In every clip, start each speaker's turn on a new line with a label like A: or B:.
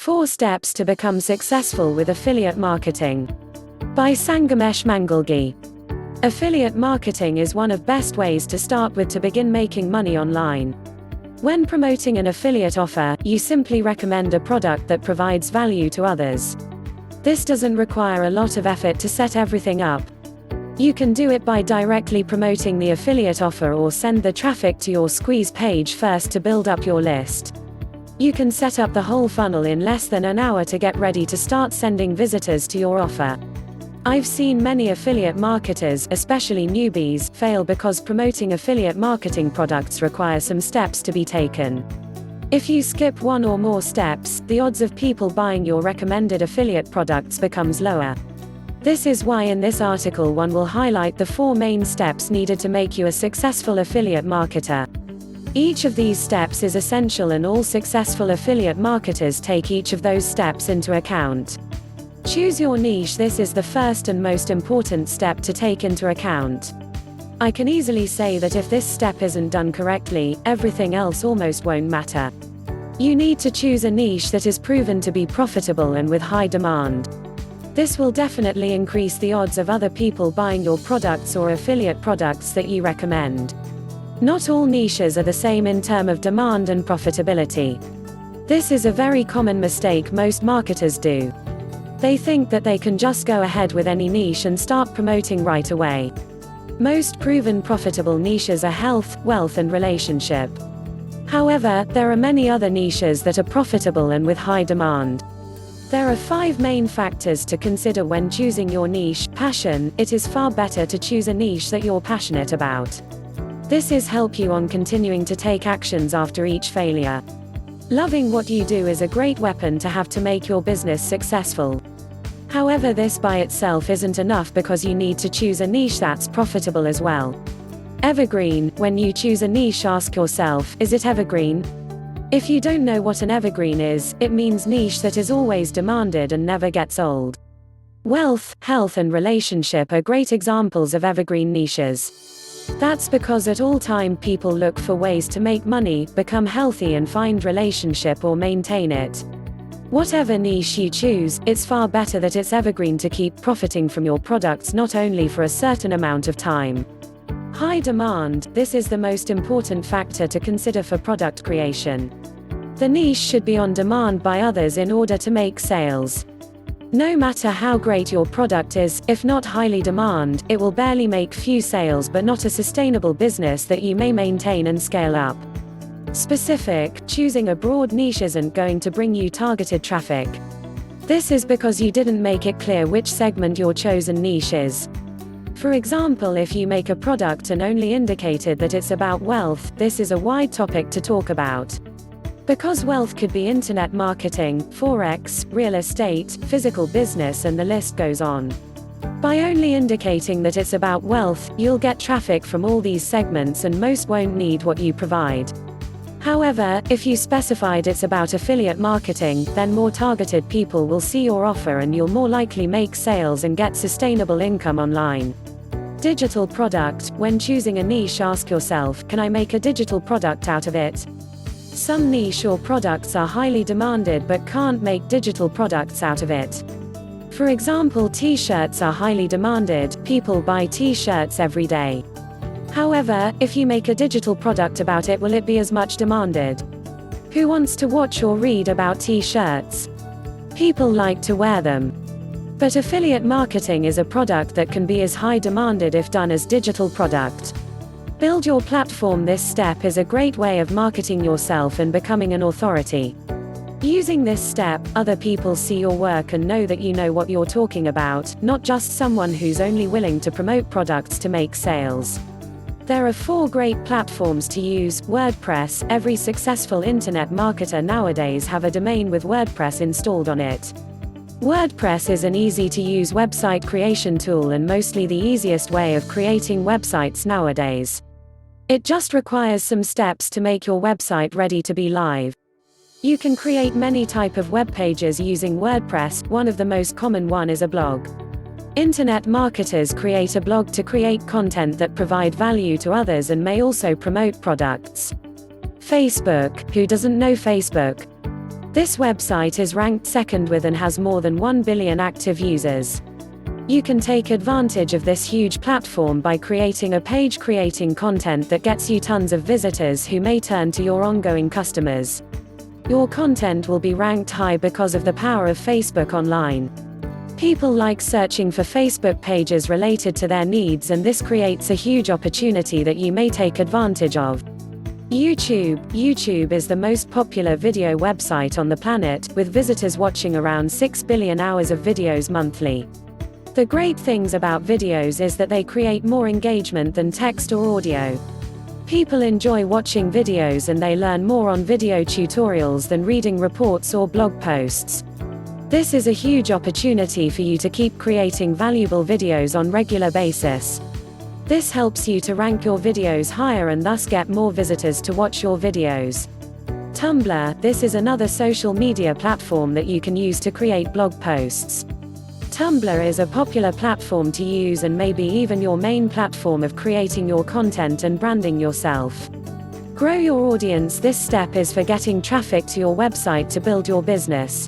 A: 4 Steps to Become Successful with Affiliate Marketing. By Sangamesh Mangalgi. Affiliate marketing is one of best ways to start with to begin making money online. When promoting an affiliate offer, you simply recommend a product that provides value to others. This doesn't require a lot of effort to set everything up. You can do it by directly promoting the affiliate offer or send the traffic to your squeeze page first to build up your list. You can set up the whole funnel in less than an hour to get ready to start sending visitors to your offer. I've seen many affiliate marketers, especially newbies, fail because promoting affiliate marketing products require some steps to be taken. If you skip one or more steps, the odds of people buying your recommended affiliate products becomes lower. This is why in this article one will highlight the 4 main steps needed to make you a successful affiliate marketer. Each of these steps is essential and all successful affiliate marketers take each of those steps into account. Choose your niche. This is the first and most important step to take into account. I can easily say that if this step isn't done correctly, everything else almost won't matter. You need to choose a niche that is proven to be profitable and with high demand. This will definitely increase the odds of other people buying your products or affiliate products that you recommend. Not all niches are the same in terms of demand and profitability. This is a very common mistake most marketers do. They think that they can just go ahead with any niche and start promoting right away. Most proven profitable niches are health, wealth and relationship. However, there are many other niches that are profitable and with high demand. There are 5 main factors to consider when choosing your niche. Passion. It is far better to choose a niche that you're passionate about. This is help you on continuing to take actions after each failure. Loving what you do is a great weapon to have to make your business successful. However, this by itself isn't enough because you need to choose a niche that's profitable as well. Evergreen. When you choose a niche, ask yourself, is it evergreen? If you don't know what an evergreen is, it means niche that is always demanded and never gets old. Wealth, health and relationship are great examples of evergreen niches. That's because at all time people look for ways to make money, become healthy and find relationship or maintain it. Whatever niche you choose, it's far better that it's evergreen to keep profiting from your products not only for a certain amount of time. High demand. This is the most important factor to consider for product creation. The niche should be on demand by others in order to make sales. No matter how great your product is, if not highly demand, it will barely make few sales but not a sustainable business that you may maintain and scale up. Specific. Choosing a broad niche isn't going to bring you targeted traffic. This is because you didn't make it clear which segment your chosen niche is. For example, if you make a product and only indicated that it's about wealth, this is a wide topic to talk about. Because wealth could be internet marketing, forex, real estate, physical business and the list goes on. By only indicating that it's about wealth, you'll get traffic from all these segments and most won't need what you provide. However, if you specified it's about affiliate marketing, then more targeted people will see your offer and you'll more likely make sales and get sustainable income online. Digital product. When choosing a niche, ask yourself, can I make a digital product out of it? Some niche or products are highly demanded but can't make digital products out of it. For example, t-shirts are highly demanded, people buy t-shirts every day. However, if you make a digital product about it, will it be as much demanded? Who wants to watch or read about t-shirts? People like to wear them. But affiliate marketing is a product that can be as high demanded if done as digital product. Build your platform. This step is a great way of marketing yourself and becoming an authority. Using this step, other people see your work and know that you know what you're talking about, not just someone who's only willing to promote products to make sales. There are 4 great platforms to use. WordPress. Every successful internet marketer nowadays have a domain with WordPress installed on it. WordPress is an easy-to-use website creation tool and mostly the easiest way of creating websites nowadays. It just requires some steps to make your website ready to be live. You can create many types of web pages using WordPress. One of the most common one is a blog. Internet marketers create a blog to create content that provide value to others and may also promote products. Facebook. Who doesn't know Facebook? This website is ranked second with and has more than 1 billion active users. You can take advantage of this huge platform by creating a page, creating content that gets you tons of visitors who may turn to your ongoing customers. Your content will be ranked high because of the power of Facebook online. People like searching for Facebook pages related to their needs, and this creates a huge opportunity that you may take advantage of. YouTube. YouTube is the most popular video website on the planet, with visitors watching around 6 billion hours of videos monthly. The great things about videos is that they create more engagement than text or audio. People enjoy watching videos and they learn more on video tutorials than reading reports or blog posts. This is a huge opportunity for you to keep creating valuable videos on regular basis. This helps you to rank your videos higher and thus get more visitors to watch your videos. Tumblr. This is another social media platform that you can use to create blog posts. Tumblr is a popular platform to use and maybe even your main platform of creating your content and branding yourself. Grow your audience. This step is for getting traffic to your website to build your business.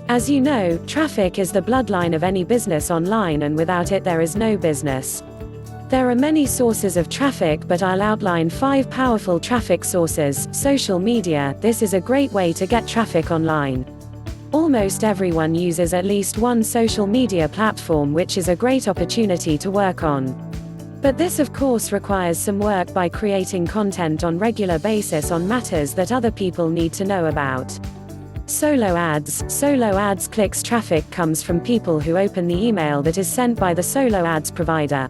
A: As you know, traffic is the bloodline of any business online, and without it there is no business. There are many sources of traffic, but I'll outline 5 powerful traffic sources. Social media. This is a great way to get traffic online. Almost everyone uses at least one social media platform, which is a great opportunity to work on. But this of course requires some work by creating content on regular basis on matters that other people need to know about. Solo ads. Solo ads clicks traffic comes from people who open the email that is sent by the solo ads provider.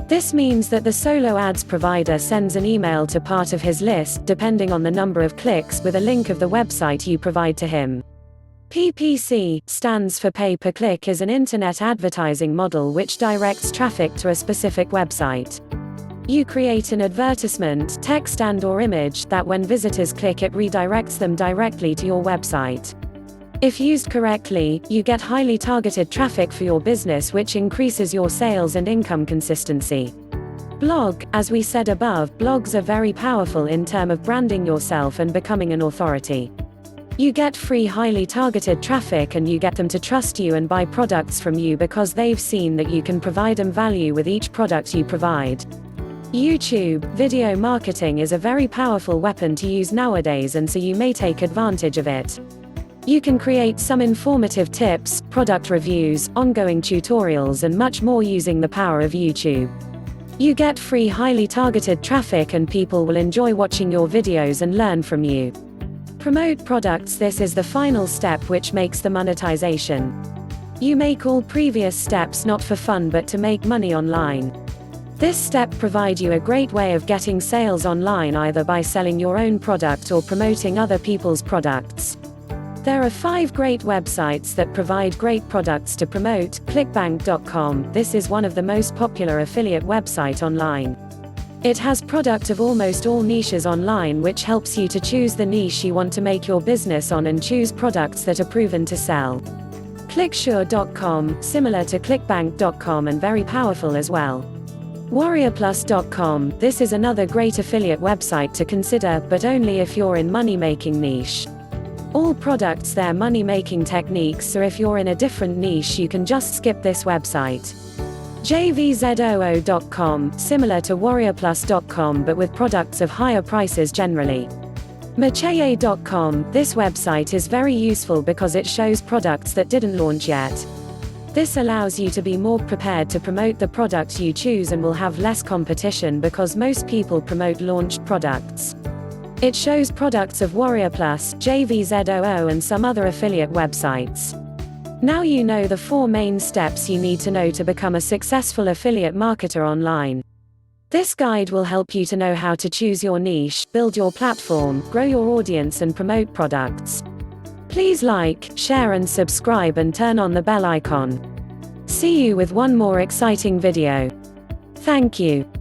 A: This means that the solo ads provider sends an email to part of his list, depending on the number of clicks, with a link of the website you provide to him. PPC stands for pay-per-click, is an internet advertising model which directs traffic to a specific website. You create an advertisement, text and/or image, that when visitors click it redirects them directly to your website. If used correctly, you get highly targeted traffic for your business, which increases your sales and income consistency. Blog. As we said above, blogs are very powerful in terms of branding yourself and becoming an authority. You get free highly targeted traffic and you get them to trust you and buy products from you because they've seen that you can provide them value with each product you provide. YouTube. Video marketing is a very powerful weapon to use nowadays, and so you may take advantage of it. You can create some informative tips, product reviews, ongoing tutorials and much more using the power of YouTube. You get free highly targeted traffic and people will enjoy watching your videos and learn from you. Promote products. This is the final step which makes the monetization. You make all previous steps not for fun but to make money online. This step provides you a great way of getting sales online, either by selling your own product or promoting other people's products. There are 5 great websites that provide great products to promote. Clickbank.com. This is one of the most popular affiliate website online. It has product of almost all niches online, which helps you to choose the niche you want to make your business on and choose products that are proven to sell. Clicksure.com, similar to clickbank.com and very powerful as well. WarriorPlus.com. This is another great affiliate website to consider, but only if you're in money-making niche. All products there money-making techniques, so if you're in a different niche you can just skip this website. JVzoo.com, similar to WarriorPlus.com but with products of higher prices generally. Macheye.com. This website is very useful because it shows products that didn't launch yet. This allows you to be more prepared to promote the product you choose and will have less competition because most people promote launched products. It shows products of Warrior Plus, JVzoo and some other affiliate websites. Now you know the 4 main steps you need to know to become a successful affiliate marketer online. This guide will help you to know how to choose your niche, build your platform, grow your audience and promote products. Please like, share and subscribe and turn on the bell icon. See you with one more exciting video. Thank you.